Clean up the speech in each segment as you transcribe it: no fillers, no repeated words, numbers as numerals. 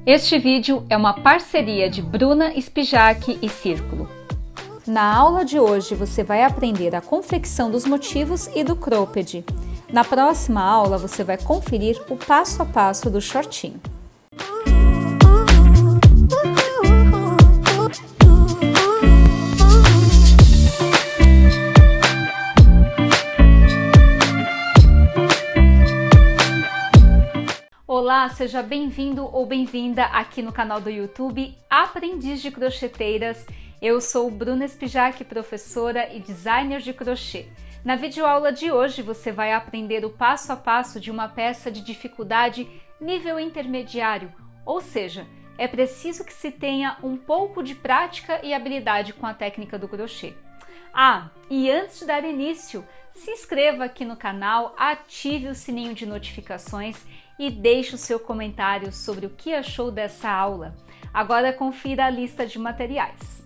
Este vídeo é uma parceria de Bruna Spijack e Círculo. Na aula de hoje você vai aprender a confecção dos motivos e do cropped. Na próxima aula você vai conferir o passo a passo do shortinho. Olá, seja bem-vindo ou bem-vinda aqui no canal do YouTube Aprendiz de Crocheteiras. Eu sou Bruna Spijack, professora e designer de crochê. Na videoaula de hoje você vai aprender o passo a passo de uma peça de dificuldade nível intermediário, ou seja, é preciso que se tenha um pouco de prática e habilidade com a técnica do crochê. E antes de dar início, se inscreva aqui no canal, ative o sininho de notificações e deixe o seu comentário sobre o que achou dessa aula. Agora confira a lista de materiais.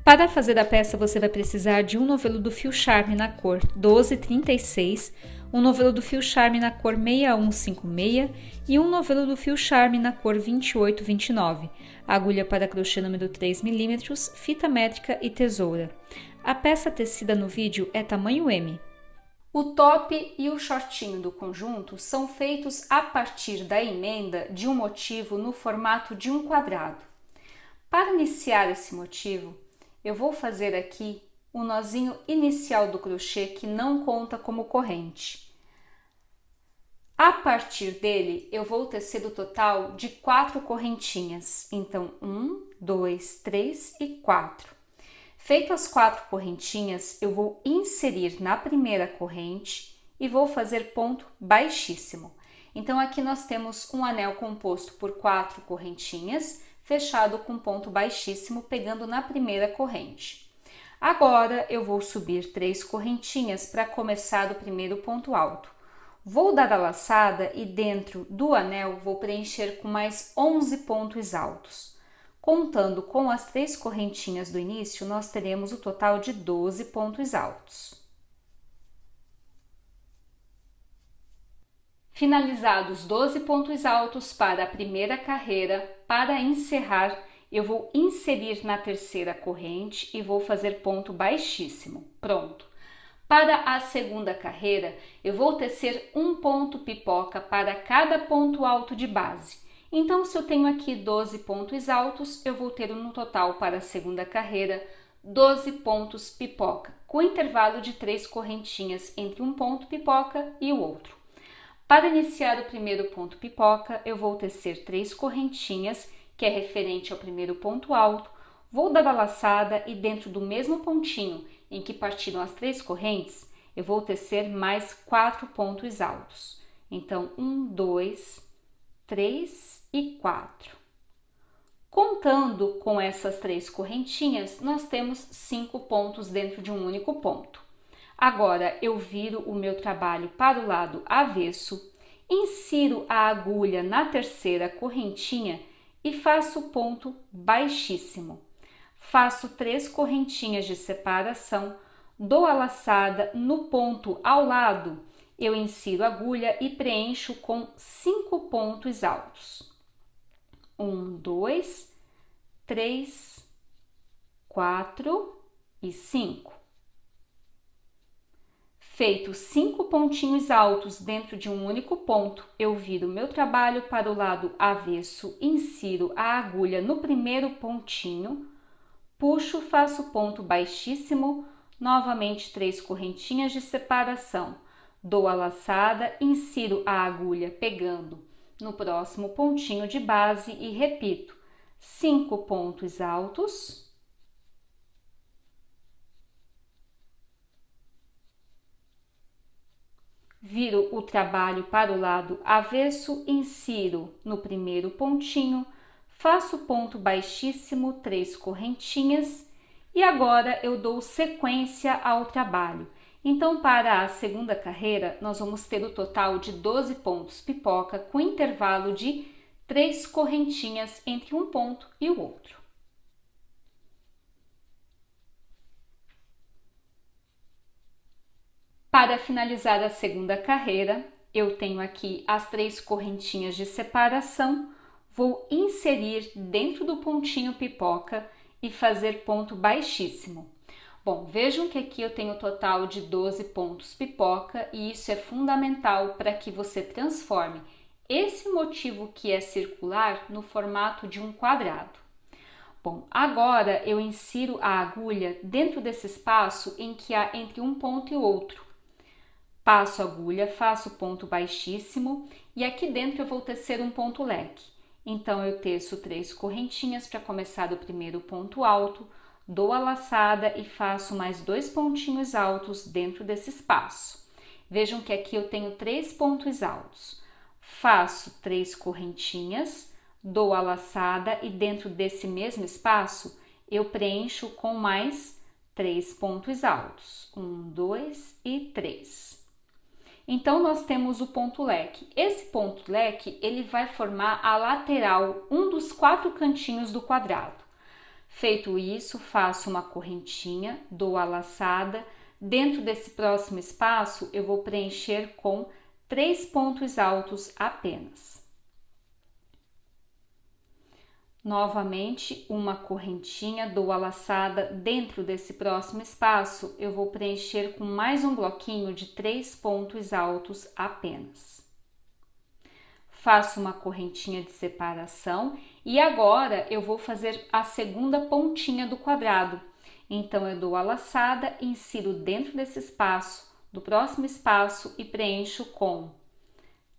Para fazer a peça você vai precisar de um novelo do fio Charme na cor 1236, um novelo do fio Charme na cor 6156 e um novelo do fio Charme na cor 2829, agulha para crochê número 3 mm, fita métrica e tesoura. A peça tecida no vídeo é tamanho M. O top e o shortinho do conjunto são feitos a partir da emenda de um motivo no formato de um quadrado. Para iniciar esse motivo, eu vou fazer aqui o nozinho inicial do crochê que não conta como corrente. A partir dele, eu vou tecer o total de 4 correntinhas. Então, 1, 2, 3 e 4. Feito as 4 correntinhas, eu vou inserir na primeira corrente e vou fazer ponto baixíssimo. Então, aqui nós temos um anel composto por 4 correntinhas, fechado com ponto baixíssimo, pegando na primeira corrente. Agora, eu vou subir 3 correntinhas para começar o primeiro ponto alto. Vou dar a laçada e dentro do anel vou preencher com mais 11 pontos altos. Contando com as 3 correntinhas do início, nós teremos o total de 12 pontos altos. Finalizados 12 pontos altos para a primeira carreira, para encerrar, eu vou inserir na terceira corrente e vou fazer ponto baixíssimo. Pronto! Para a segunda carreira, eu vou tecer um ponto pipoca para cada ponto alto de base. Então, se eu tenho aqui 12 pontos altos, eu vou ter no total para a segunda carreira 12 pontos pipoca, com intervalo de 3 correntinhas entre um ponto pipoca e o outro. Para iniciar o primeiro ponto pipoca, eu vou tecer 3 correntinhas, que é referente ao primeiro ponto alto, vou dar a laçada e dentro do mesmo pontinho em que partiram as 3 correntes, eu vou tecer mais 4 pontos altos. Então, 1, 2, 3 e 4. Contando com essas 3 correntinhas, nós temos 5 pontos dentro de um único ponto. Agora, eu viro o meu trabalho para o lado avesso, insiro a agulha na terceira correntinha e faço ponto baixíssimo. Faço 3 correntinhas de separação, dou a laçada no ponto ao lado, eu insiro a agulha e preencho com 5 pontos altos. 1, 2, 3, 4 e 5. Feito 5 pontinhos altos dentro de um único ponto, eu viro meu trabalho para o lado avesso, insiro a agulha no primeiro pontinho, puxo, faço ponto baixíssimo, novamente 3 correntinhas de separação. Dou a laçada, insiro a agulha pegando no próximo pontinho de base e repito, 5 pontos altos. Viro o trabalho para o lado avesso, insiro no primeiro pontinho, faço ponto baixíssimo, 3 correntinhas e agora eu dou sequência ao trabalho. Então, para a segunda carreira, nós vamos ter o total de 12 pontos pipoca com intervalo de 3 correntinhas entre um ponto e o outro. Para finalizar a segunda carreira, eu tenho aqui as 3 correntinhas de separação, vou inserir dentro do pontinho pipoca e fazer ponto baixíssimo. Bom, vejam que aqui eu tenho um total de 12 pontos pipoca e isso é fundamental para que você transforme esse motivo que é circular no formato de um quadrado. Bom, agora eu insiro a agulha dentro desse espaço em que há entre um ponto e outro. Passo a agulha, faço ponto baixíssimo e aqui dentro eu vou tecer um ponto leque. Então eu teço 3 correntinhas para começar o primeiro ponto alto, dou a laçada e faço mais 2 pontinhos altos dentro desse espaço. Vejam que aqui eu tenho 3 pontos altos. Faço 3 correntinhas, dou a laçada e dentro desse mesmo espaço eu preencho com mais 3 pontos altos. 1, 2 e 3. Então, nós temos o ponto leque. Esse ponto leque, ele vai formar a lateral, um dos 4 cantinhos do quadrado. Feito isso, faço uma correntinha, dou a laçada. Dentro desse próximo espaço, eu vou preencher com 3 pontos altos apenas. Novamente, uma correntinha, dou a laçada. Dentro desse próximo espaço, eu vou preencher com mais um bloquinho de 3 pontos altos apenas. Faço uma correntinha de separação e agora eu vou fazer a segunda pontinha do quadrado. Então, eu dou a laçada, insiro dentro desse espaço, do próximo espaço e preencho com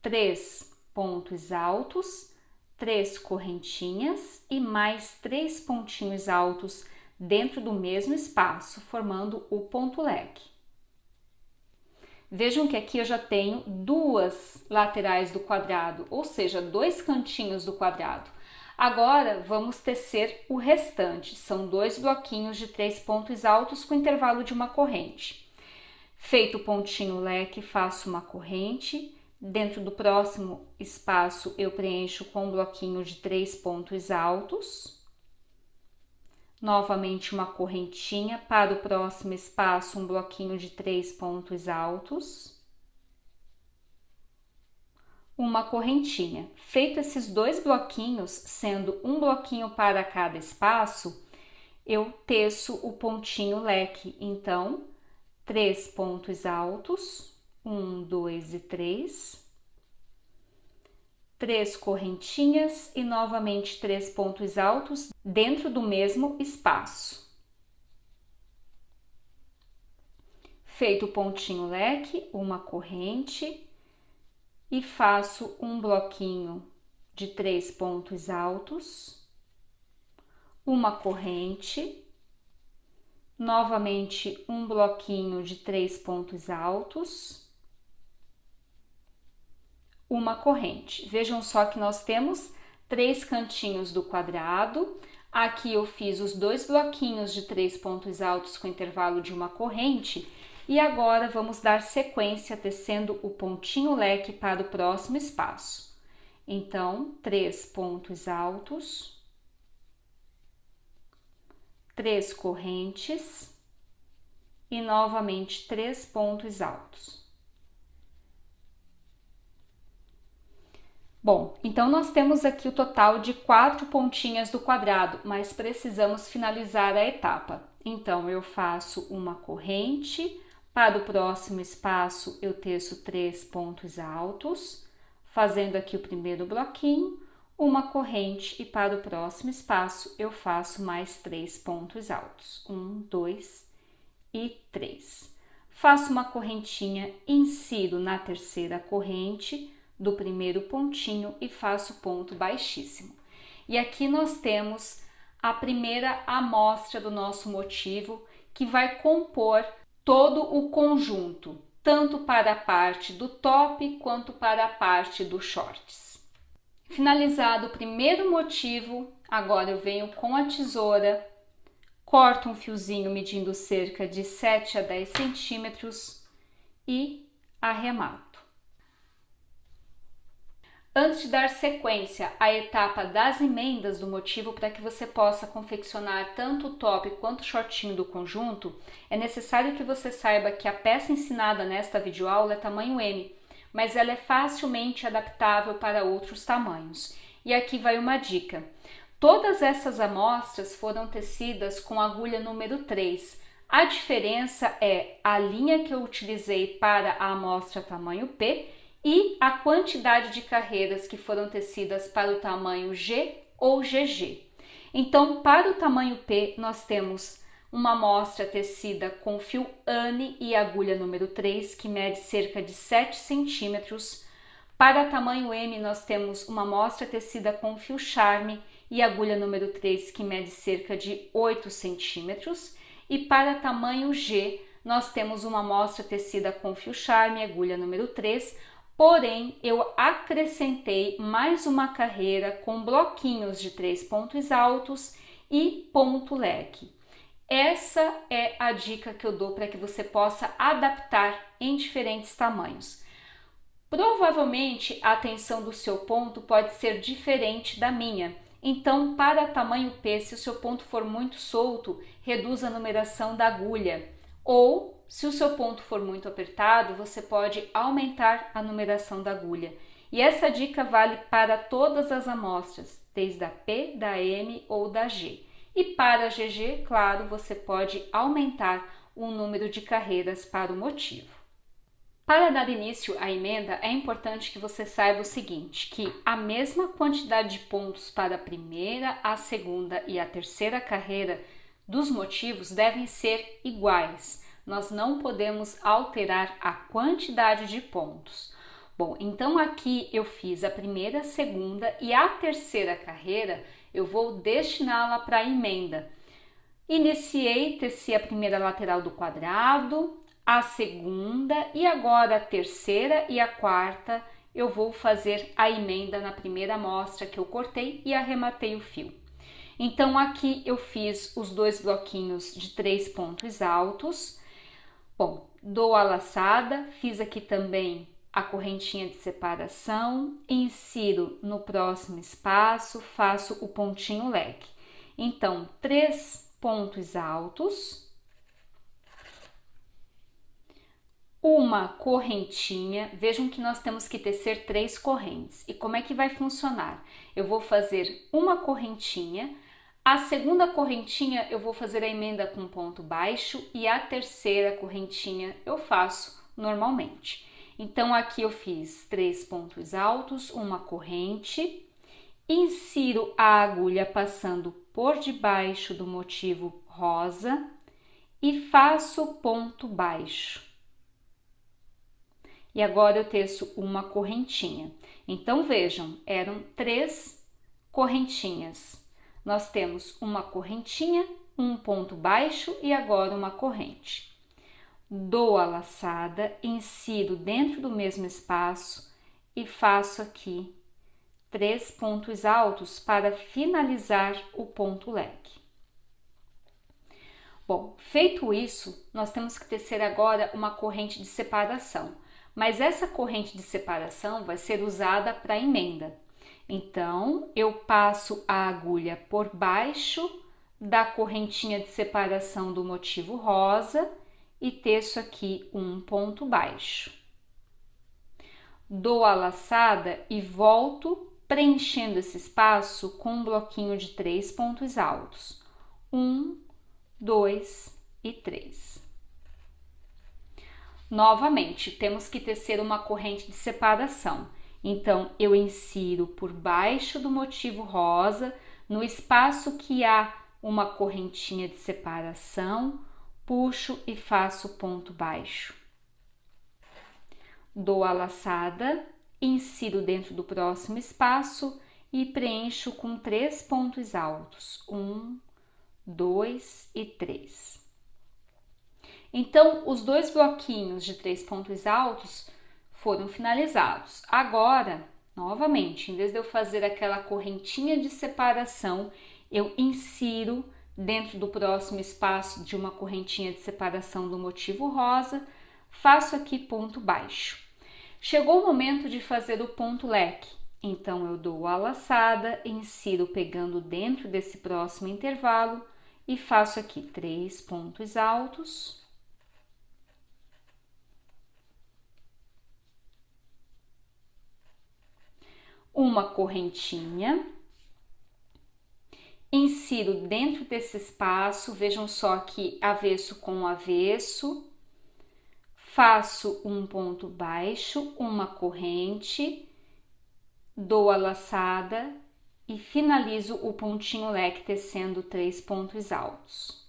3 pontos altos, 3 correntinhas e mais 3 pontinhos altos dentro do mesmo espaço, formando o ponto leque. Vejam que aqui eu já tenho 2 laterais do quadrado, ou seja, 2 cantinhos do quadrado. Agora, vamos tecer o restante. São 2 bloquinhos de 3 pontos altos com intervalo de uma corrente. Feito o pontinho leque, faço uma corrente. Dentro do próximo espaço, eu preencho com um bloquinho de 3 pontos altos. Novamente, uma correntinha. Para o próximo espaço, um bloquinho de 3 pontos altos. Uma correntinha. Feito esses 2 bloquinhos, sendo um bloquinho para cada espaço, eu teço o pontinho leque. Então, 3 pontos altos. 1, 2 e 3. 3 correntinhas e novamente 3 pontos altos dentro do mesmo espaço. Feito o pontinho leque, uma corrente e faço um bloquinho de 3 pontos altos, uma corrente, novamente um bloquinho de 3 pontos altos, uma corrente. Vejam só que nós temos 3 cantinhos do quadrado. Aqui eu fiz os 2 bloquinhos de 3 pontos altos com intervalo de uma corrente. E agora vamos dar sequência tecendo o pontinho leque para o próximo espaço. Então, 3 pontos altos, 3 correntes e novamente 3 pontos altos. Bom, então nós temos aqui o total de 4 pontinhas do quadrado, mas precisamos finalizar a etapa. Então, eu faço uma corrente, para o próximo espaço eu teço 3 pontos altos, fazendo aqui o primeiro bloquinho, uma corrente e para o próximo espaço eu faço mais 3 pontos altos. 1, 2 e 3. Faço uma correntinha, insiro na terceira corrente do primeiro pontinho e faço ponto baixíssimo. E aqui nós temos a primeira amostra do nosso motivo, que vai compor todo o conjunto, tanto para a parte do top quanto para a parte dos shorts. Finalizado o primeiro motivo, agora eu venho com a tesoura, corto um fiozinho medindo cerca de 7 a 10 centímetros e arremato. Antes de dar sequência à etapa das emendas do motivo para que você possa confeccionar tanto o top quanto o shortinho do conjunto, é necessário que você saiba que a peça ensinada nesta videoaula é tamanho M, mas ela é facilmente adaptável para outros tamanhos. E aqui vai uma dica. Todas essas amostras foram tecidas com agulha número 3. A diferença é a linha que eu utilizei para a amostra tamanho P e a quantidade de carreiras que foram tecidas para o tamanho G ou GG. Então, para o tamanho P, nós temos uma amostra tecida com fio Anne e agulha número 3, que mede cerca de 7 centímetros. Para tamanho M, nós temos uma amostra tecida com fio Charme e agulha número 3, que mede cerca de 8 centímetros. E para tamanho G, nós temos uma amostra tecida com fio Charme e agulha número 3, porém eu acrescentei mais uma carreira com bloquinhos de 3 pontos altos e ponto leque. Essa é a dica que eu dou para que você possa adaptar em diferentes tamanhos. Provavelmente a tensão do seu ponto pode ser diferente da minha, então para tamanho P, se o seu ponto for muito solto, reduza a numeração da agulha, ou se o seu ponto for muito apertado, você pode aumentar a numeração da agulha. E essa dica vale para todas as amostras, desde a P, da M ou da G. E para a GG, claro, você pode aumentar o número de carreiras para o motivo. Para dar início à emenda, é importante que você saiba o seguinte, que a mesma quantidade de pontos para a primeira, a segunda e a terceira carreira dos motivos devem ser iguais. Nós não podemos alterar a quantidade de pontos. Bom, então aqui eu fiz a primeira, a segunda e a terceira carreira, eu vou destiná-la para a emenda. Iniciei, teci a primeira lateral do quadrado, a segunda e agora a terceira e a quarta eu vou fazer a emenda na primeira amostra que eu cortei e arrematei o fio. Então aqui eu fiz os dois bloquinhos de 3 pontos altos. Bom, dou a laçada, fiz aqui também a correntinha de separação, insiro no próximo espaço, faço o pontinho leque. Então, 3 pontos altos, uma correntinha, vejam que nós temos que tecer 3 correntes. E como é que vai funcionar? Eu vou fazer uma correntinha, a segunda correntinha eu vou fazer a emenda com ponto baixo e a terceira correntinha eu faço normalmente. Então aqui eu fiz 3 pontos altos, uma corrente, insiro a agulha passando por debaixo do motivo rosa e faço ponto baixo. E agora eu teço uma correntinha. Então vejam, eram 3 correntinhas. Nós temos uma correntinha, um ponto baixo e agora uma corrente. Dou a laçada, insiro dentro do mesmo espaço e faço aqui 3 pontos altos para finalizar o ponto leque. Bom, feito isso, nós temos que tecer agora uma corrente de separação, mas essa corrente de separação vai ser usada para emenda. Então, eu passo a agulha por baixo da correntinha de separação do motivo rosa e teço aqui um ponto baixo. Dou a laçada e volto preenchendo esse espaço com um bloquinho de 3 pontos altos. 1, 2 e 3. Novamente, temos que tecer uma corrente de separação. Então, eu insiro por baixo do motivo rosa, no espaço que há uma correntinha de separação, puxo e faço ponto baixo. Dou a laçada, insiro dentro do próximo espaço e preencho com 3 pontos altos. 1, 2 e 3. Então, os dois bloquinhos de 3 pontos altos foram finalizados. Agora, novamente, em vez de eu fazer aquela correntinha de separação, eu insiro dentro do próximo espaço de uma correntinha de separação do motivo rosa, faço aqui ponto baixo. Chegou o momento de fazer o ponto leque. Então, eu dou a laçada, insiro pegando dentro desse próximo intervalo e faço aqui 3 pontos altos. Uma correntinha. Insiro dentro desse espaço, vejam só que avesso com avesso. Faço um ponto baixo, uma corrente, dou a laçada e finalizo o pontinho leque tecendo 3 pontos altos.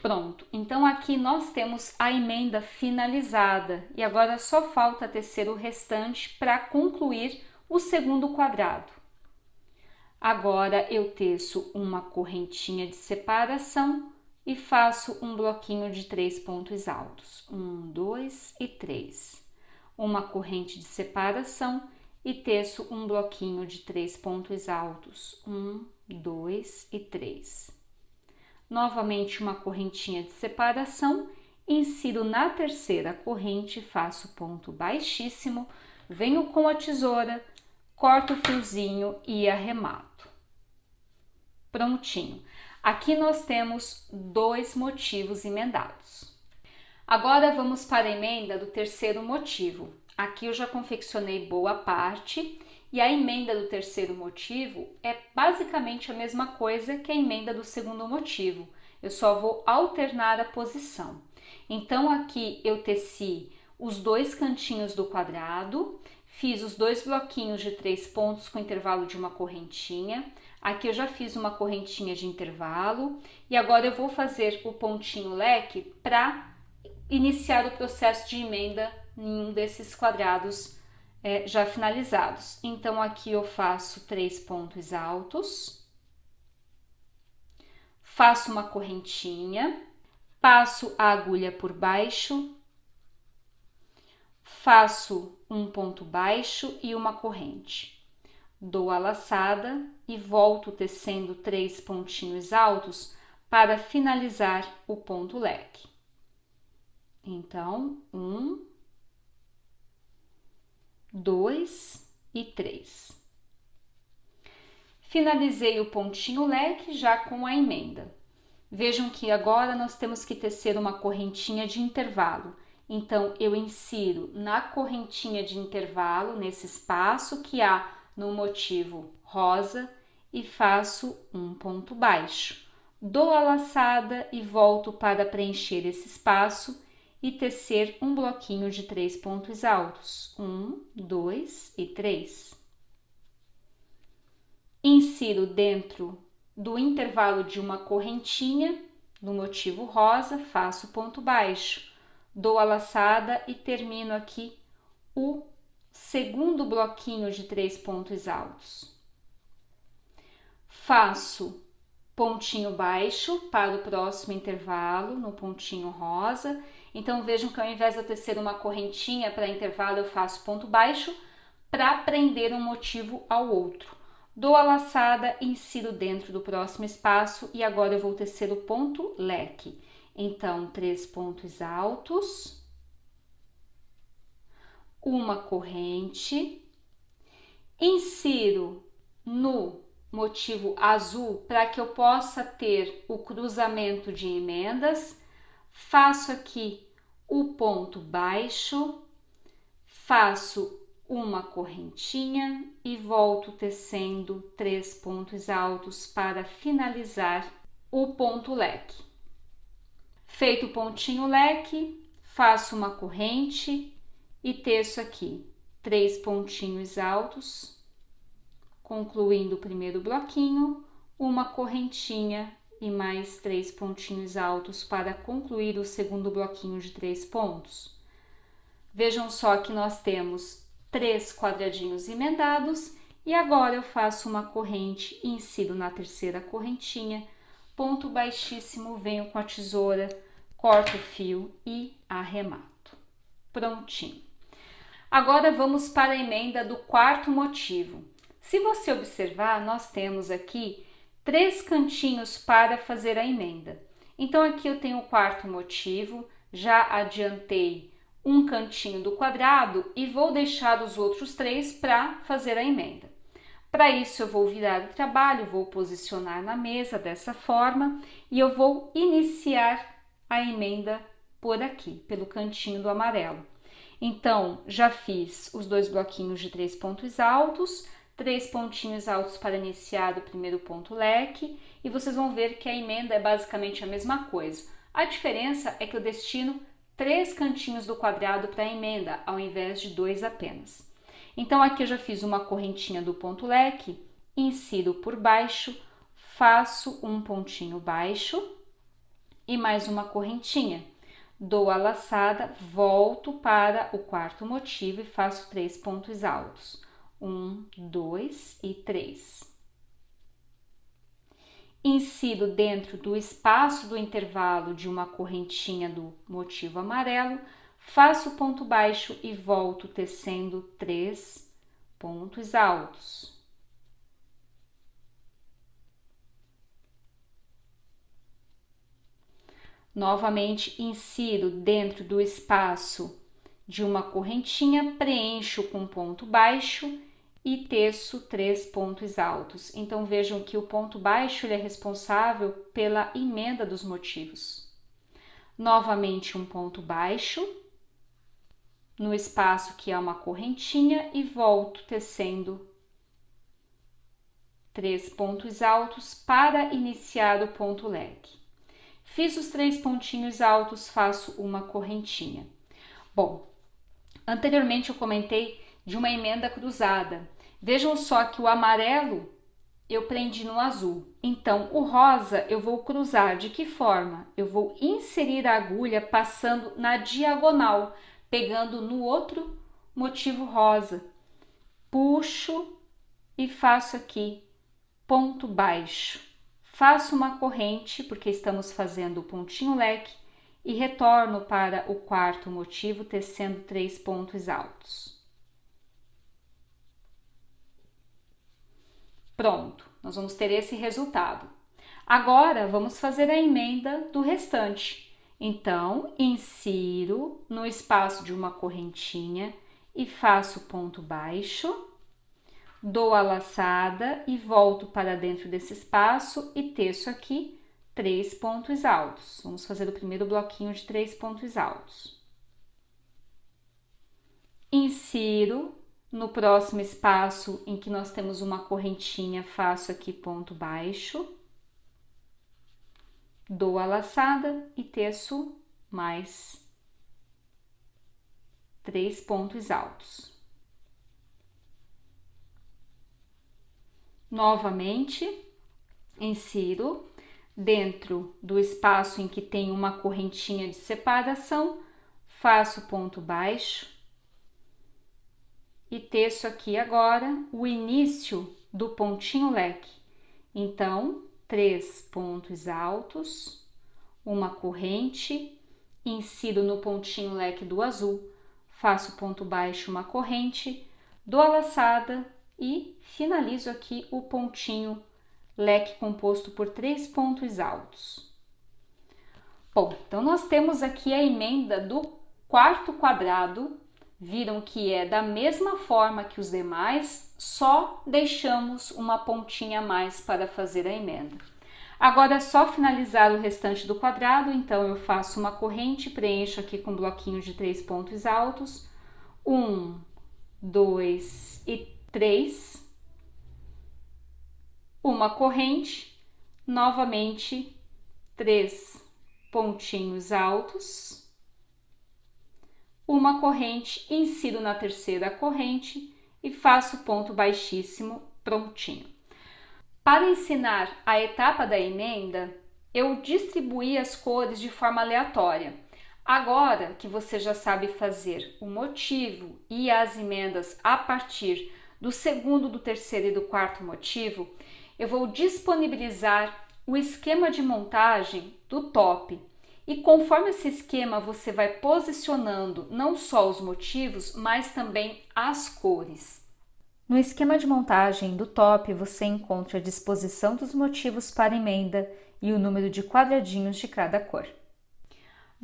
Pronto, então aqui nós temos a emenda finalizada e agora só falta tecer o restante para concluir o segundo quadrado. Agora eu teço uma correntinha de separação e faço um bloquinho de 3 pontos altos. 1, 2 e 3. Uma corrente de separação e teço um bloquinho de 3 pontos altos. 1, 2 e 3. Novamente uma correntinha de separação, insiro na terceira corrente, faço ponto baixíssimo, venho com a tesoura, corto o fiozinho e arremato. Prontinho. Aqui nós temos 2 motivos emendados. Agora vamos para a emenda do terceiro motivo. Aqui eu já confeccionei boa parte e a emenda do terceiro motivo é basicamente a mesma coisa que a emenda do segundo motivo. Eu só vou alternar a posição. Então aqui eu teci os 2 cantinhos do quadrado, fiz os 2 bloquinhos de 3 pontos com intervalo de uma correntinha. Aqui eu já fiz uma correntinha de intervalo e agora eu vou fazer o pontinho leque para iniciar o processo de emenda em um desses quadrados já finalizados. Então aqui eu faço 3 pontos altos, faço uma correntinha, passo a agulha por baixo, faço um ponto baixo e uma corrente. Dou a laçada e volto tecendo 3 pontinhos altos para finalizar o ponto leque. Então, 1, 2 e 3. Finalizei o pontinho leque já com a emenda. Vejam que agora nós temos que tecer uma correntinha de intervalo. Então, eu insiro na correntinha de intervalo, nesse espaço que há no motivo rosa e faço um ponto baixo. Dou a laçada e volto para preencher esse espaço e tecer um bloquinho de 3 pontos altos. 1, 2 e 3. Insiro dentro do intervalo de uma correntinha no motivo rosa, faço ponto baixo. Dou a laçada e termino aqui o segundo bloquinho de 3 pontos altos. Faço pontinho baixo para o próximo intervalo no pontinho rosa. Então vejam que ao invés de eu tecer uma correntinha para intervalo, eu faço ponto baixo para prender um motivo ao outro. Dou a laçada, insiro dentro do próximo espaço e agora eu vou tecer o ponto leque. Então 3 pontos altos, uma corrente, insiro no motivo azul para que eu possa ter o cruzamento de emendas, faço aqui o ponto baixo, faço uma correntinha e volto tecendo 3 pontos altos para finalizar o ponto leque. Feito o pontinho leque, faço uma corrente e teço aqui 3 pontinhos altos, concluindo o primeiro bloquinho, uma correntinha e mais 3 pontinhos altos para concluir o segundo bloquinho de 3 pontos. Vejam só que nós temos 3 quadradinhos emendados e agora eu faço uma corrente, insiro na terceira correntinha, ponto baixíssimo, venho com a tesoura, corto o fio e arremato. Prontinho. Agora vamos para a emenda do quarto motivo. Se você observar, nós temos aqui 3 cantinhos para fazer a emenda. Então aqui eu tenho o quarto motivo, já adiantei um cantinho do quadrado e vou deixar os outros 3 para fazer a emenda. Para isso eu vou virar o trabalho, vou posicionar na mesa dessa forma e eu vou iniciar a emenda por aqui, pelo cantinho do amarelo. Então, já fiz os 2 bloquinhos de 3 pontos altos, 3 pontinhos altos para iniciar o primeiro ponto leque, e vocês vão ver que a emenda é basicamente a mesma coisa. A diferença é que eu destino 3 cantinhos do quadrado para a emenda, ao invés de 2 apenas. Então, aqui eu já fiz uma correntinha do ponto leque, insiro por baixo, faço um pontinho baixo e mais uma correntinha. Dou a laçada, volto para o quarto motivo e faço 3 pontos altos. 1, 2 e 3. Insiro dentro do espaço do intervalo de uma correntinha do motivo amarelo, faço ponto baixo e volto tecendo 3 pontos altos. Novamente, insiro dentro do espaço de uma correntinha, preencho com ponto baixo e teço 3 pontos altos. Então, vejam que o ponto baixo ele é responsável pela emenda dos motivos. Novamente, um ponto baixo no espaço que é uma correntinha e volto tecendo 3 pontos altos para iniciar o ponto leque. Fiz os 3 pontinhos altos, faço uma correntinha. Bom, anteriormente eu comentei de uma emenda cruzada. Vejam só que o amarelo eu prendi no azul. Então, o rosa eu vou cruzar. De que forma? Eu vou inserir a agulha passando na diagonal, pegando no outro motivo rosa. Puxo e faço aqui ponto baixo. Faço uma corrente, porque estamos fazendo o pontinho leque, e retorno para o quarto motivo, tecendo 3 pontos altos. Pronto, nós vamos ter esse resultado. Agora, vamos fazer a emenda do restante. Então, insiro no espaço de uma correntinha e faço ponto baixo. Dou a laçada e volto para dentro desse espaço e teço aqui 3 pontos altos. Vamos fazer o primeiro bloquinho de 3 pontos altos. Insiro no próximo espaço em que nós temos uma correntinha, faço aqui ponto baixo. Dou a laçada e teço mais 3 pontos altos. Novamente, insiro dentro do espaço em que tem uma correntinha de separação, faço ponto baixo e teço aqui agora o início do pontinho leque. Então, 3 pontos altos, uma corrente, insiro no pontinho leque do azul, faço ponto baixo, uma corrente, dou a laçada e finalizo aqui o pontinho leque composto por 3 pontos altos. Bom, então nós temos aqui a emenda do quarto quadrado. Viram que é da mesma forma que os demais, só deixamos uma pontinha a mais para fazer a emenda. Agora é só finalizar o restante do quadrado, então eu faço uma corrente, preencho aqui com um bloquinho de 3 pontos altos. 1, 2 e 3, uma corrente, novamente 3 pontinhos altos, uma corrente, insiro na terceira corrente e faço ponto baixíssimo, prontinho. Para ensinar a etapa da emenda, eu distribuí as cores de forma aleatória. Agora que você já sabe fazer o motivo e as emendas a partir do segundo, do terceiro e do quarto motivo, eu vou disponibilizar o esquema de montagem do top. E conforme esse esquema, você vai posicionando não só os motivos, mas também as cores. No esquema de montagem do top, você encontra a disposição dos motivos para emenda e o número de quadradinhos de cada cor.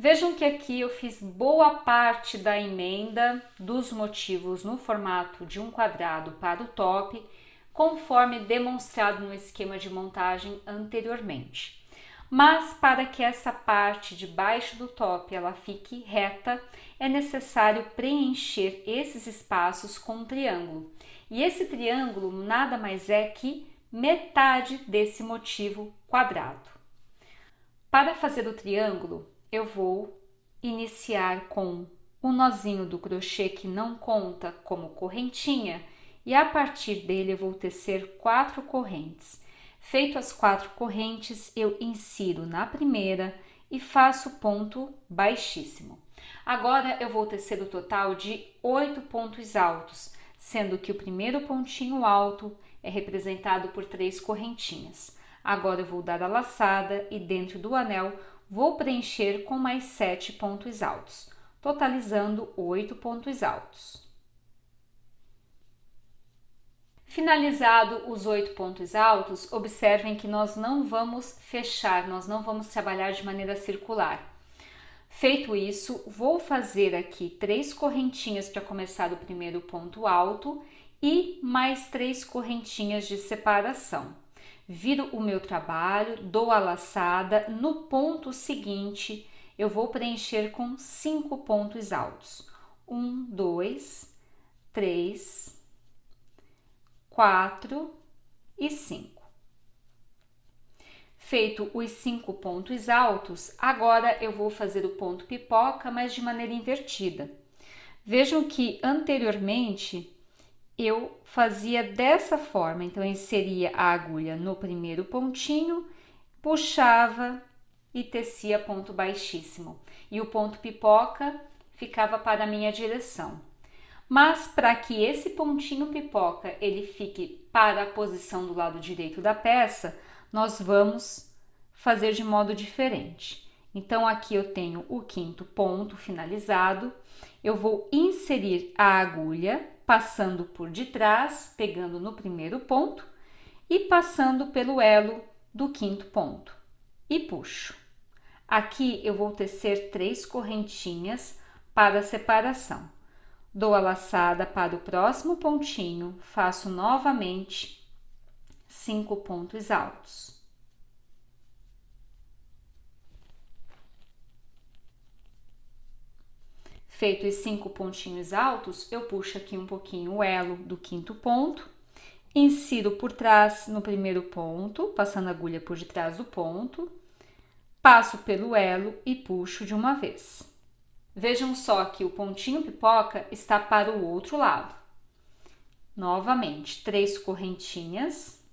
Vejam que aqui eu fiz boa parte da emenda dos motivos no formato de um quadrado para o top, conforme demonstrado no esquema de montagem anteriormente. Mas para que essa parte de baixo do top ela fique reta, é necessário preencher esses espaços com um triângulo. E esse triângulo nada mais é que metade desse motivo quadrado. Para fazer o triângulo, eu vou iniciar com o nozinho do crochê que não conta como correntinha e a partir dele eu vou tecer 4 correntes. Feito as 4 correntes, eu insiro na primeira e faço ponto baixíssimo. Agora eu vou tecer o total de 8 pontos altos, sendo que o primeiro pontinho alto é representado por 3 correntinhas. Agora eu vou dar a laçada e dentro do anel vou preencher com mais 7 pontos altos, totalizando 8 pontos altos. Finalizado os 8 pontos altos, observem que nós não vamos fechar, nós não vamos trabalhar de maneira circular. Feito isso, vou fazer aqui 3 correntinhas para começar o primeiro ponto alto e mais 3 correntinhas de separação. Viro o meu trabalho, dou a laçada, no ponto seguinte eu vou preencher com 5 pontos altos. 1, 2, 3, 4 e 5. Feito os 5 pontos altos, agora eu vou fazer o ponto pipoca, mas de maneira invertida. Vejam que anteriormente eu fazia dessa forma, então eu inseria a agulha no primeiro pontinho, puxava e tecia ponto baixíssimo. E o ponto pipoca ficava para a minha direção. Mas para que esse pontinho pipoca ele fique para a posição do lado direito da peça, nós vamos fazer de modo diferente. Então aqui eu tenho o 5º ponto finalizado, eu vou inserir a agulha passando por detrás, pegando no primeiro ponto e passando pelo elo do 5º ponto e puxo. Aqui eu vou tecer 3 correntinhas para a separação. Dou a laçada para o próximo pontinho, faço novamente 5 pontos altos. Feito os 5 pontinhos altos, eu puxo aqui um pouquinho o elo do 5º ponto, insiro por trás no primeiro ponto, passando a agulha por detrás do ponto, passo pelo elo e puxo de uma vez. Vejam só que o pontinho pipoca está para o outro lado. Novamente, 3 correntinhas,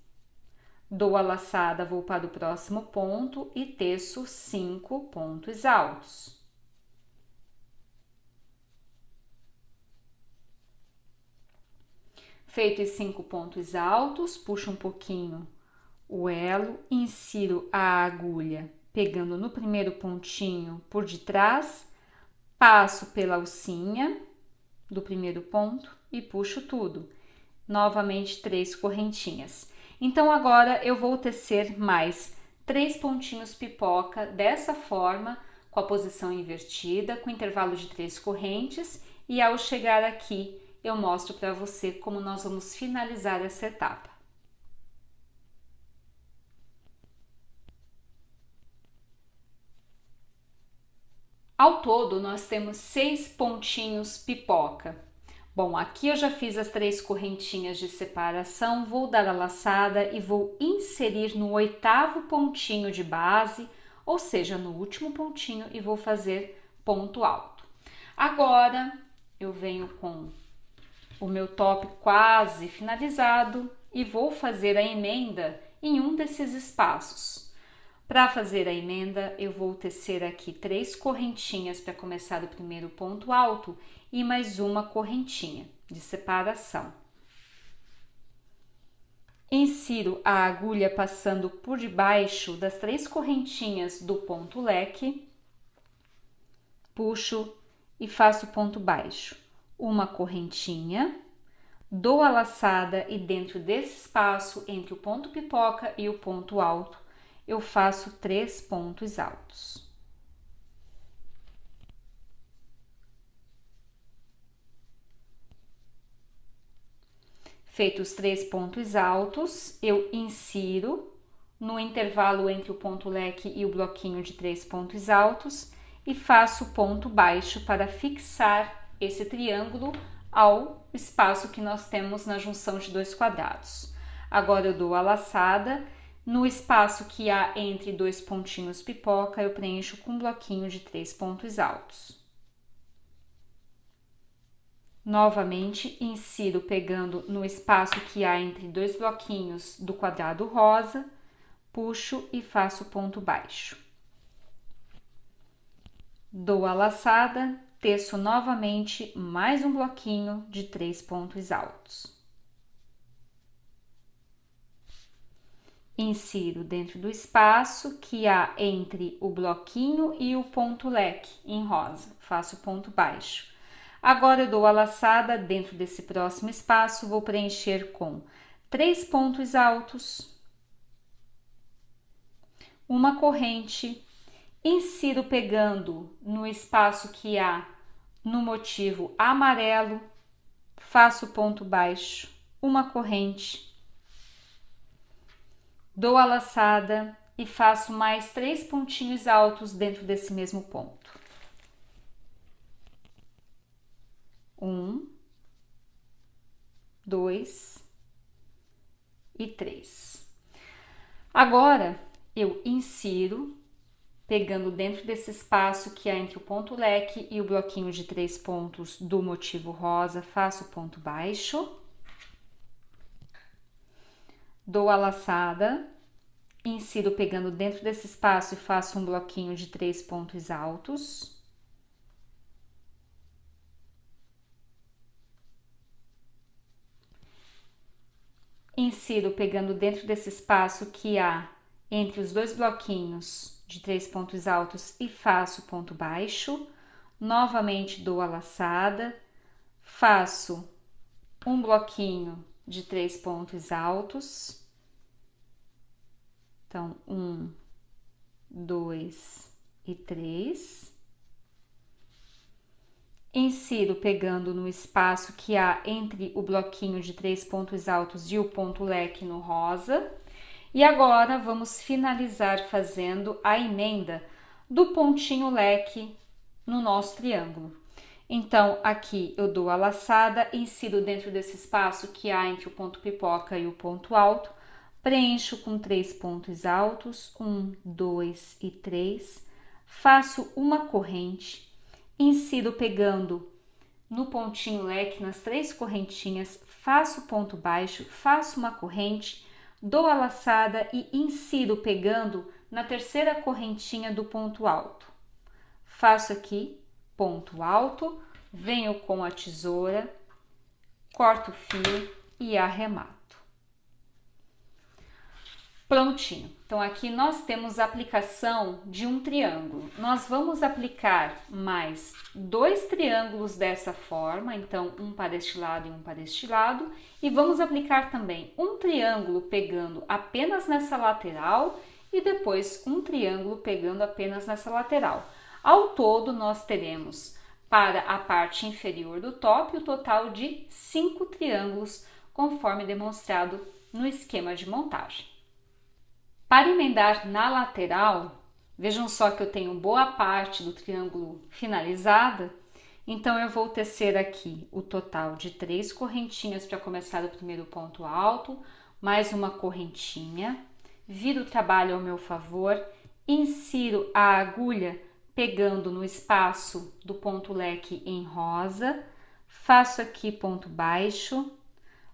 dou a laçada, vou para o próximo ponto e teço 5 pontos altos. Feito os 5 pontos altos, puxo um pouquinho o elo, insiro a agulha pegando no primeiro pontinho por detrás, passo pela alcinha do primeiro ponto e puxo tudo. Novamente 3 correntinhas. Então agora eu vou tecer mais 3 pontinhos pipoca dessa forma, com a posição invertida, com intervalo de 3 correntes, e ao chegar aqui eu mostro para você como nós vamos finalizar essa etapa. Ao todo, nós temos 6 pontinhos pipoca. Bom, aqui eu já fiz as 3 correntinhas de separação, vou dar a laçada e vou inserir no 8º pontinho de base, ou seja, no último pontinho, e vou fazer ponto alto. Agora, eu venho com o meu top quase finalizado e vou fazer a emenda em um desses espaços. Para fazer a emenda, eu vou tecer aqui 3 correntinhas para começar o primeiro ponto alto e mais uma correntinha de separação. Insiro a agulha passando por debaixo das 3 correntinhas do ponto leque, puxo e faço ponto baixo. Uma correntinha, dou a laçada e dentro desse espaço entre o ponto pipoca e o ponto alto, eu faço 3 pontos altos. Feitos 3 pontos altos, eu insiro no intervalo entre o ponto leque e o bloquinho de 3 pontos altos e faço ponto baixo para fixar esse triângulo ao espaço que nós temos na junção de dois quadrados. Agora eu dou a laçada, no espaço que há entre dois pontinhos pipoca, eu preencho com um bloquinho de 3 pontos altos. Novamente, insiro pegando no espaço que há entre dois bloquinhos do quadrado rosa, puxo e faço ponto baixo. Dou a laçada, teço novamente mais um bloquinho de 3 pontos altos. Insiro dentro do espaço que há entre o bloquinho e o ponto leque em rosa, faço ponto baixo. Agora eu dou a laçada dentro desse próximo espaço, vou preencher com 3 pontos altos, uma corrente, insiro pegando no espaço que há no motivo amarelo, faço ponto baixo, uma corrente, dou a laçada e faço mais 3 pontinhos altos dentro desse mesmo ponto. 1, 2 e 3. Agora eu insiro pegando dentro desse espaço que há entre o ponto leque e o bloquinho de 3 pontos do motivo rosa, faço ponto baixo, dou a laçada, insiro pegando dentro desse espaço e faço um bloquinho de 3 pontos altos. Insiro pegando dentro desse espaço que há entre os dois bloquinhos de 3 pontos altos e faço ponto baixo. Novamente dou a laçada, faço um bloquinho de 3 pontos altos. Então, 1, 2 e 3. Insiro pegando no espaço que há entre o bloquinho de 3 pontos altos e o ponto leque no rosa. E agora vamos finalizar fazendo a emenda do pontinho leque no nosso triângulo. Então, aqui eu dou a laçada, insiro dentro desse espaço que há entre o ponto pipoca e o ponto alto, preencho com 3 pontos altos, 1, 2 e 3, faço uma corrente, insiro pegando no pontinho leque, nas 3 correntinhas, faço ponto baixo, faço uma corrente, dou a laçada e insiro pegando na terceira correntinha do ponto alto. Faço aqui ponto alto, venho com a tesoura, corto o fio e arremato. Prontinho. Então, aqui nós temos a aplicação de um triângulo. Nós vamos aplicar mais 2 triângulos dessa forma, então um para este lado e um para este lado, e vamos aplicar também um triângulo pegando apenas nessa lateral e depois um triângulo pegando apenas nessa lateral. Ao todo, nós teremos para a parte inferior do top o total de 5 triângulos, conforme demonstrado no esquema de montagem. Para emendar na lateral, vejam só que eu tenho boa parte do triângulo finalizada, então eu vou tecer aqui o total de 3 correntinhas para começar o primeiro ponto alto, mais uma correntinha, viro o trabalho ao meu favor, insiro a agulha pegando no espaço do ponto leque em rosa, faço aqui ponto baixo,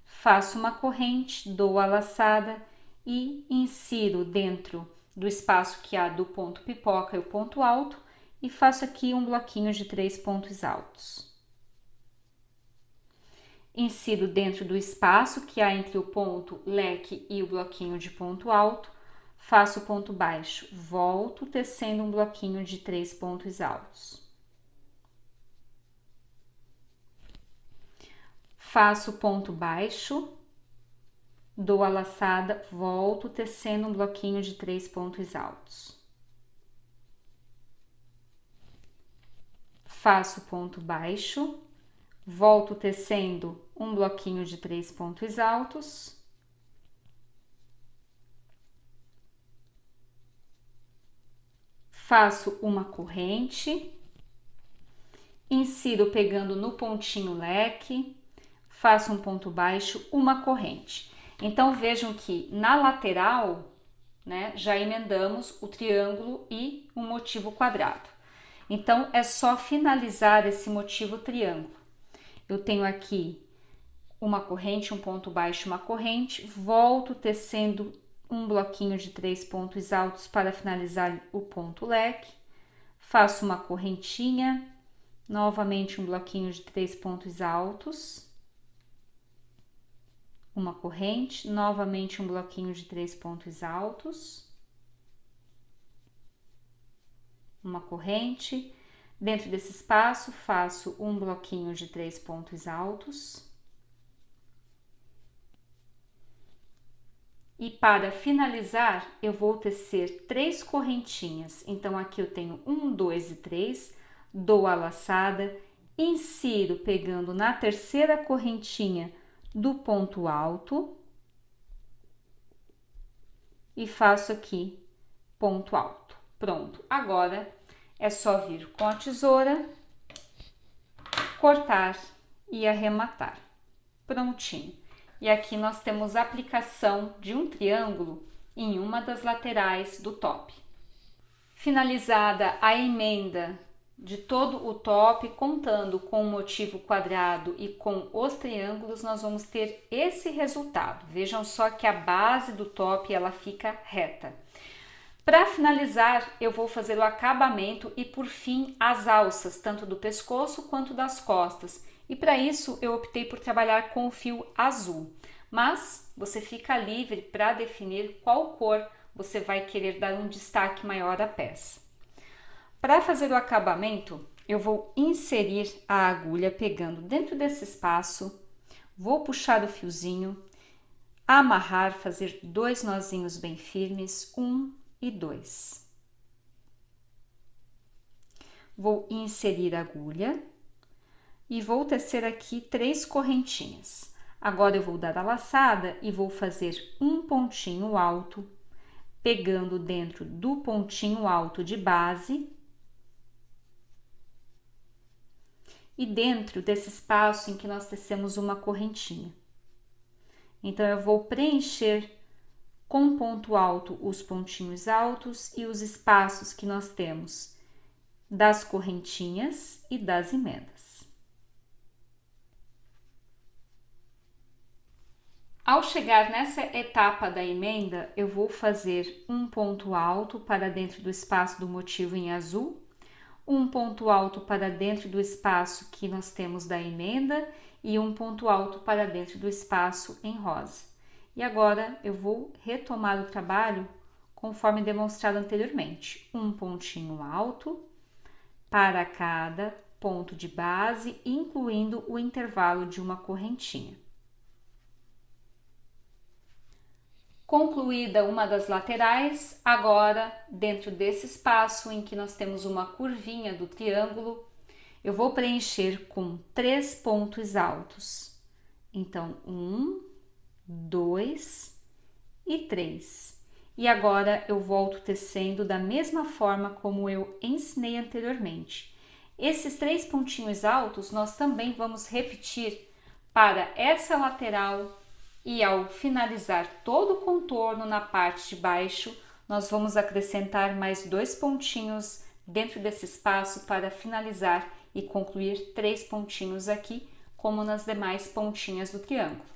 faço uma corrente, dou a laçada e insiro dentro do espaço que há do ponto pipoca e o ponto alto e faço aqui um bloquinho de 3 pontos altos. Insiro dentro do espaço que há entre o ponto leque e o bloquinho de ponto alto, faço ponto baixo, volto tecendo um bloquinho de 3 pontos altos. Faço ponto baixo, dou a laçada, volto tecendo um bloquinho de 3 pontos altos. Faço ponto baixo, volto tecendo um bloquinho de 3 pontos altos, faço uma corrente, insiro pegando no pontinho leque, faço um ponto baixo, uma corrente. Então vejam que na lateral, né, já emendamos o triângulo e um motivo quadrado. Então é só finalizar esse motivo triângulo. Eu tenho aqui uma corrente, um ponto baixo, uma corrente, volto tecendo um bloquinho de 3 pontos altos para finalizar o ponto leque, faço uma correntinha, novamente um bloquinho de 3 pontos altos, uma corrente, novamente um bloquinho de 3 pontos altos, uma corrente, dentro desse espaço faço um bloquinho de 3 pontos altos. E para finalizar, eu vou tecer 3 correntinhas. Então, aqui eu tenho 1, 2 e 3, dou a laçada, insiro pegando na terceira correntinha do ponto alto e faço aqui ponto alto. Pronto, agora é só vir com a tesoura, cortar e arrematar. Prontinho. E aqui nós temos a aplicação de um triângulo em uma das laterais do top. Finalizada a emenda de todo o top, contando com o motivo quadrado e com os triângulos, nós vamos ter esse resultado. Vejam só que a base do top ela fica reta. Para finalizar, eu vou fazer o acabamento e por fim as alças, tanto do pescoço quanto das costas. E para isso eu optei por trabalhar com o fio azul, mas você fica livre para definir qual cor você vai querer dar um destaque maior à peça. Para fazer o acabamento, eu vou inserir a agulha pegando dentro desse espaço, vou puxar o fiozinho, amarrar, fazer 2 nozinhos bem firmes, 1 e 2. Vou inserir a agulha e vou tecer aqui 3 correntinhas. Agora eu vou dar a laçada e vou fazer um pontinho alto, pegando dentro do pontinho alto de base e dentro desse espaço em que nós tecemos uma correntinha. Então eu vou preencher com ponto alto os pontinhos altos e os espaços que nós temos das correntinhas e das emendas. Ao chegar nessa etapa da emenda, eu vou fazer um ponto alto para dentro do espaço do motivo em azul, um ponto alto para dentro do espaço que nós temos da emenda e um ponto alto para dentro do espaço em rosa. E agora eu vou retomar o trabalho conforme demonstrado anteriormente. Um pontinho alto para cada ponto de base, incluindo o intervalo de uma correntinha. Concluída uma das laterais, agora dentro desse espaço em que nós temos uma curvinha do triângulo, eu vou preencher com 3 pontos altos. Então, 1, 2 e 3. E agora eu volto tecendo da mesma forma como eu ensinei anteriormente. Esses 3 pontinhos altos nós também vamos repetir para essa lateral e ao finalizar todo o contorno na parte de baixo, nós vamos acrescentar mais 2 pontinhos dentro desse espaço para finalizar e concluir 3 pontinhos aqui, como nas demais pontinhas do triângulo.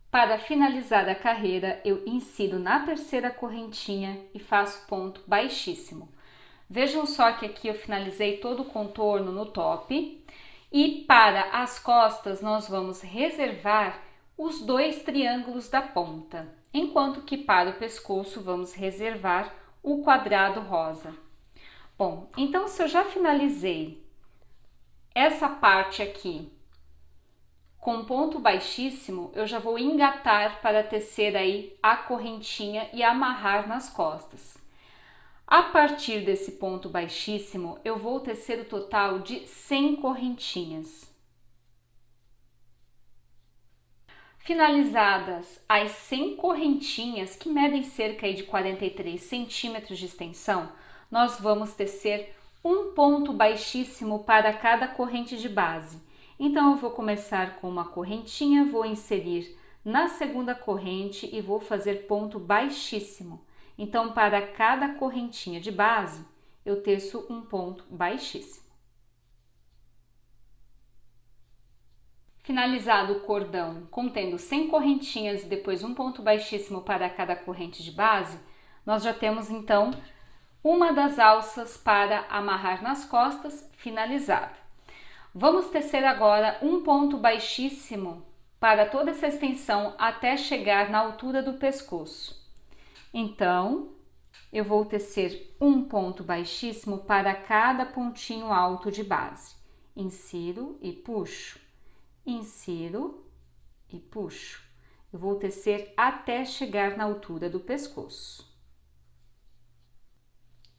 Para finalizar a carreira, eu insiro na terceira correntinha e faço ponto baixíssimo. Vejam só que aqui eu finalizei todo o contorno no top e para as costas nós vamos reservar os 2 triângulos da ponta, enquanto que para o pescoço vamos reservar o quadrado rosa. Bom, então se eu já finalizei essa parte aqui com ponto baixíssimo, eu já vou engatar para tecer aí a correntinha e amarrar nas costas. A partir desse ponto baixíssimo, eu vou tecer o total de 100 correntinhas. Finalizadas as 100 correntinhas, que medem cerca de 43 centímetros de extensão, nós vamos tecer um ponto baixíssimo para cada corrente de base. Então, eu vou começar com uma correntinha, vou inserir na segunda corrente e vou fazer ponto baixíssimo. Então, para cada correntinha de base, eu teço um ponto baixíssimo. Finalizado o cordão contendo 100 correntinhas e depois um ponto baixíssimo para cada corrente de base, nós já temos então uma das alças para amarrar nas costas finalizada. Vamos tecer agora um ponto baixíssimo para toda essa extensão até chegar na altura do pescoço. Então, eu vou tecer um ponto baixíssimo para cada pontinho alto de base. Insiro e puxo, insiro e puxo. Eu vou tecer até chegar na altura do pescoço.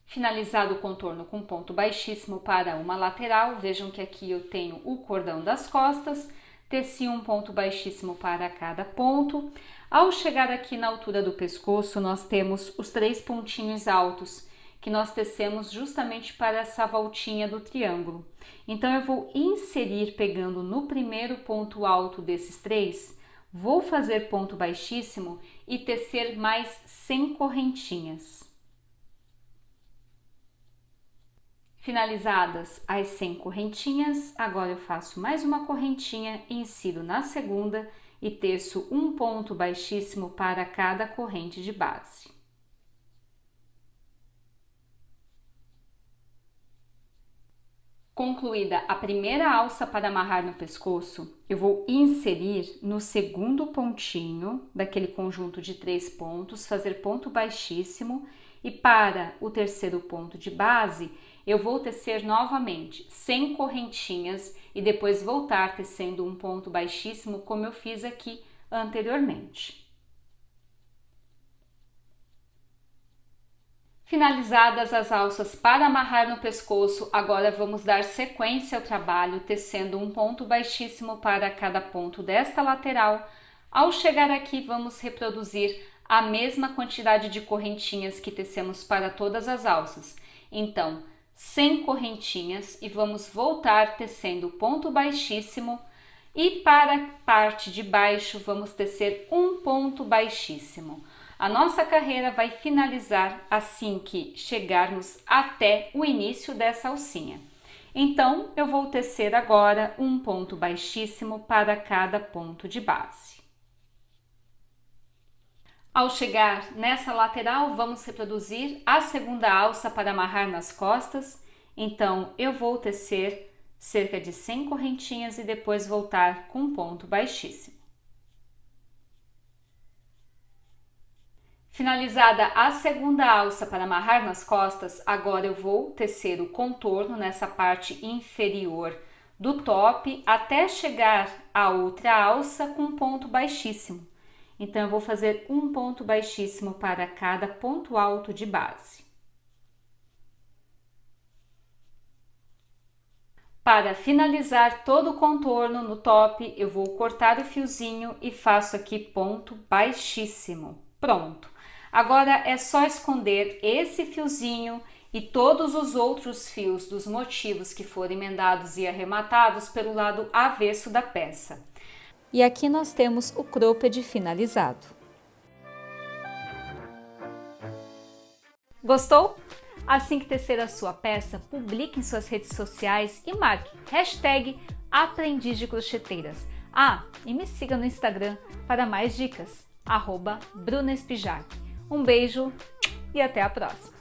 Finalizado o contorno com ponto baixíssimo para uma lateral, vejam que aqui eu tenho o cordão das costas, teci um ponto baixíssimo para cada ponto. Ao chegar aqui na altura do pescoço, nós temos os 3 pontinhos altos, que nós tecemos justamente para essa voltinha do triângulo. Então, eu vou inserir pegando no primeiro ponto alto desses 3, vou fazer ponto baixíssimo e tecer mais 100 correntinhas. Finalizadas as 100 correntinhas, agora eu faço mais uma correntinha, insiro na segunda e teço um ponto baixíssimo para cada corrente de base. Concluída a primeira alça para amarrar no pescoço, eu vou inserir no segundo pontinho daquele conjunto de 3 pontos, fazer ponto baixíssimo e para o terceiro ponto de base, eu vou tecer novamente 100 correntinhas e depois voltar tecendo um ponto baixíssimo como eu fiz aqui anteriormente. Finalizadas as alças para amarrar no pescoço, agora vamos dar sequência ao trabalho, tecendo um ponto baixíssimo para cada ponto desta lateral. Ao chegar aqui, vamos reproduzir a mesma quantidade de correntinhas que tecemos para todas as alças. Então, 100 correntinhas e vamos voltar tecendo ponto baixíssimo e para a parte de baixo vamos tecer um ponto baixíssimo. A nossa carreira vai finalizar assim que chegarmos até o início dessa alcinha. Então, eu vou tecer agora um ponto baixíssimo para cada ponto de base. Ao chegar nessa lateral, vamos reproduzir a segunda alça para amarrar nas costas. Então, eu vou tecer cerca de 100 correntinhas e depois voltar com um ponto baixíssimo. Finalizada a segunda alça para amarrar nas costas, agora eu vou tecer o contorno nessa parte inferior do top até chegar à outra alça com um ponto baixíssimo. Então, eu vou fazer um ponto baixíssimo para cada ponto alto de base. Para finalizar todo o contorno no top, eu vou cortar o fiozinho e faço aqui ponto baixíssimo. Pronto! Agora é só esconder esse fiozinho e todos os outros fios dos motivos que foram emendados e arrematados pelo lado avesso da peça. E aqui nós temos o cropped finalizado. Gostou? Assim que tecer a sua peça, publique em suas redes sociais e marque #Aprendiz de Crocheteiras. E me siga no Instagram para mais dicas, @BrunaEspijac. Um beijo e até a próxima!